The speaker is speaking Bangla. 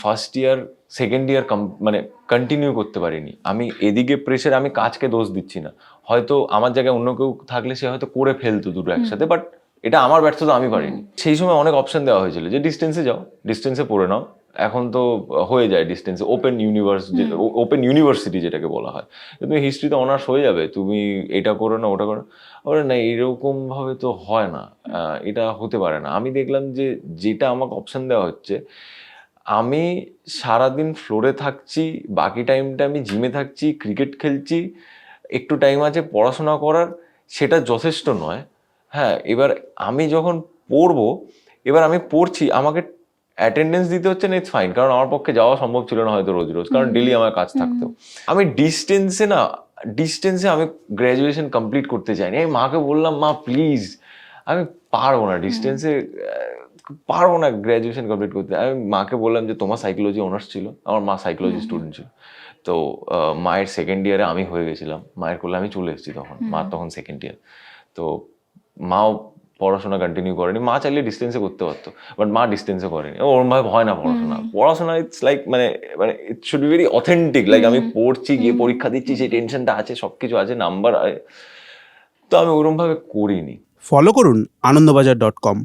ফার্স্ট ইয়ার সেকেন্ড ইয়ার মানে কন্টিনিউ করতে পারিনি। আমি এদিকে প্রেশার, আমি কাজকে দোষ দিচ্ছি না, হয়তো আমার জায়গায় অন্য কেউ থাকলে সে হয়তো করে ফেলতো দুটো একসাথে, বাট এটা আমার ব্যর্থতা, আমি পারিনি। সেই সময় অনেক অপশন দেওয়া হয়েছিল যে ডিস্টেন্সে যাও, ডিস্টেন্সে পড়ে নাও, এখন তো হয়ে যায় ডিস্টেন্সে, ওপেন ইউনিভার্স, ওপেন ইউনিভার্সিটি যেটাকে বলা হয়, তুমি হিস্ট্রিতে অনার্স হয়ে যাবে, তুমি এটা করো না ওটা করো না, এরকম ভাবে তো হয় না, এটা হতে পারে না। আমি দেখলাম যে যেটা আমাকে অপশন দেওয়া হচ্ছে, আমি সারাদিন ফ্লোরে থাকছি, বাকি টাইমটা আমি জিমে থাকছি, ক্রিকেট খেলছি, একটু টাইম আছে পড়াশোনা করার, সেটা যথেষ্ট নয়। হ্যাঁ, এবার আমি যখন পড়বো, এবার আমি পড়ছি, আমাকে অ্যাটেন্ডেন্স দিতে হচ্ছে না, ইটস ফাইন, কারণ আমার পক্ষে যাওয়া সম্ভব ছিল না হয়তো রোজ রোজ, কারণ ডেলি আমার কাজ থাকতো। আমি ডিস্টেন্সে আমি গ্র্যাজুয়েশন কমপ্লিট করতে চাইনি। আমি মাকে বললাম, মা প্লিজ, আমি পারবো না ডিস্টেন্সে, পারবো না গ্র্যাজুয়েশন কমপ্লিট করতে। আমি মাকে বললাম যে তোমার সাইকোলজি অনার্স ছিল, আমার মা সাইকোলজি স্টুডেন্ট ছিল, তো মায়ের সেকেন্ড ইয়ারে আমি হয়ে গেছিলাম, মায়ের কোলে আমি চলে এসেছি তখন, মা তখন সেকেন্ড ইয়ার, তো মাও পড়াশোনা কন্টিনিউ করেনি। মা চাইলে ডিস্টেন্সে করতে পারতো, বাট মা ডিস্টেন্সে করেনি, ওরম ভাবে হয় না পড়াশোনা ইটস লাইক মানে it should be very authentic, like আমি পড়ছি, গিয়ে পরীক্ষা দিচ্ছি, সেই টেনশনটা আছে, সবকিছু আছে, নাম্বার, তো আমি ওরম ভাবে করিনি। ফলো করুন আনন্দবাজার.com।